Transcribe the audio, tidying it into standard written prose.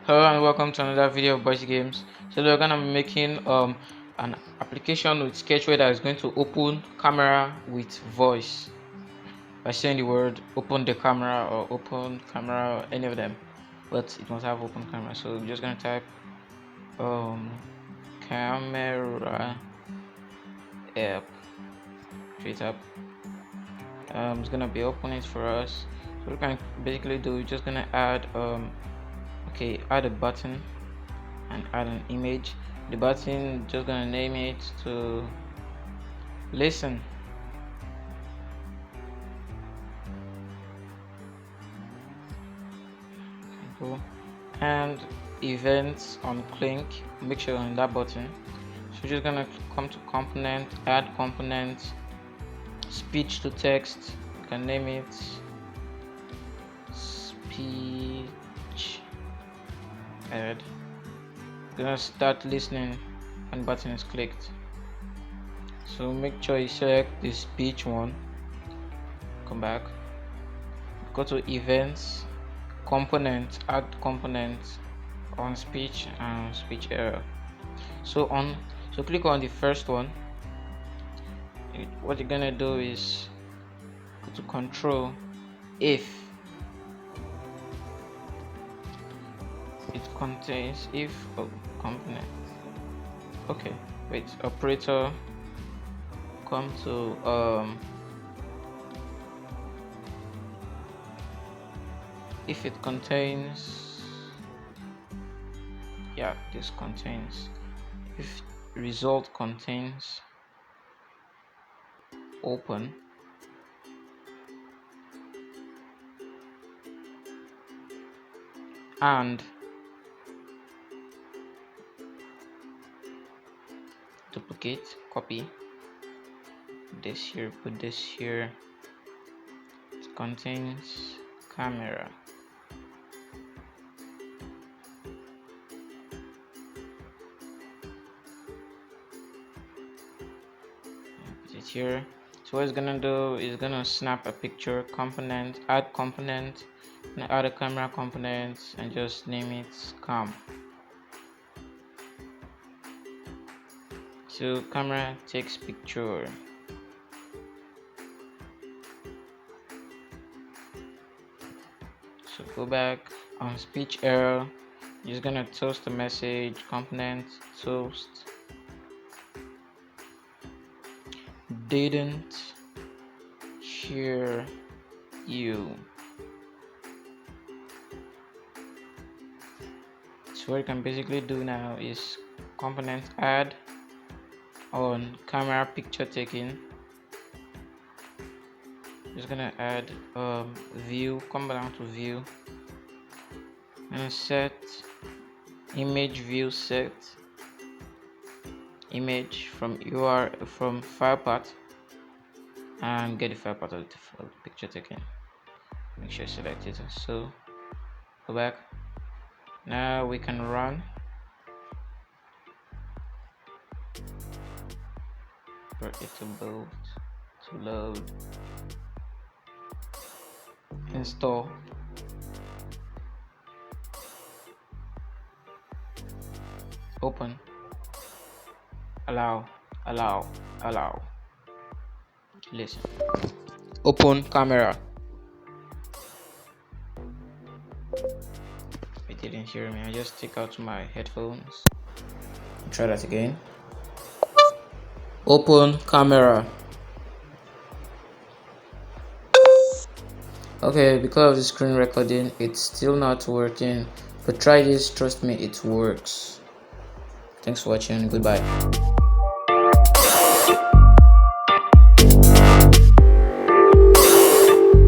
Hello and welcome to another video of Boys Games. So we're gonna be making an application with Sketchware that is going to open camera with voice by saying the word open the camera or open camera or any of them, but it must have open camera. So we're just gonna type camera app straight up. It's gonna be open it for us. So what we can basically do, we're just gonna add add a button and add an image. The button, just gonna name it to listen. Cool. And events on click, make sure on that button. So we're just gonna come to component, add component, speech to text. You can name it speech. Add. Gonna start listening when button is clicked. So make sure you select the speech one. Come back. Go to events, component, add component on speech and speech error. So click on the first one. What you're gonna do is go to control if it contains component. Okay, wait, operator, come to if it contains, this contains, if result contains open, and duplicate, copy this here, put this here, it contains camera. Put it here. So what it's gonna do is gonna snap a picture, component, add component, and add a camera component, and just name it cam. So camera takes picture. So go back on speech error, you're just gonna toast the message, component, toast, didn't hear you. So what you can basically do now is component add on camera picture taking. Just gonna add view, come down to view and set image view, set image from from file path, and get the file path of the picture taken. Make sure you select it. So go back. Now we can run. For it to build, to load, install, open, allow, listen, open camera. You didn't hear me, I just take out my headphones. Try that again. Open camera. Okay, because of the screen recording, it's still not working, but try this, trust me, it works. Thanks for watching, goodbye.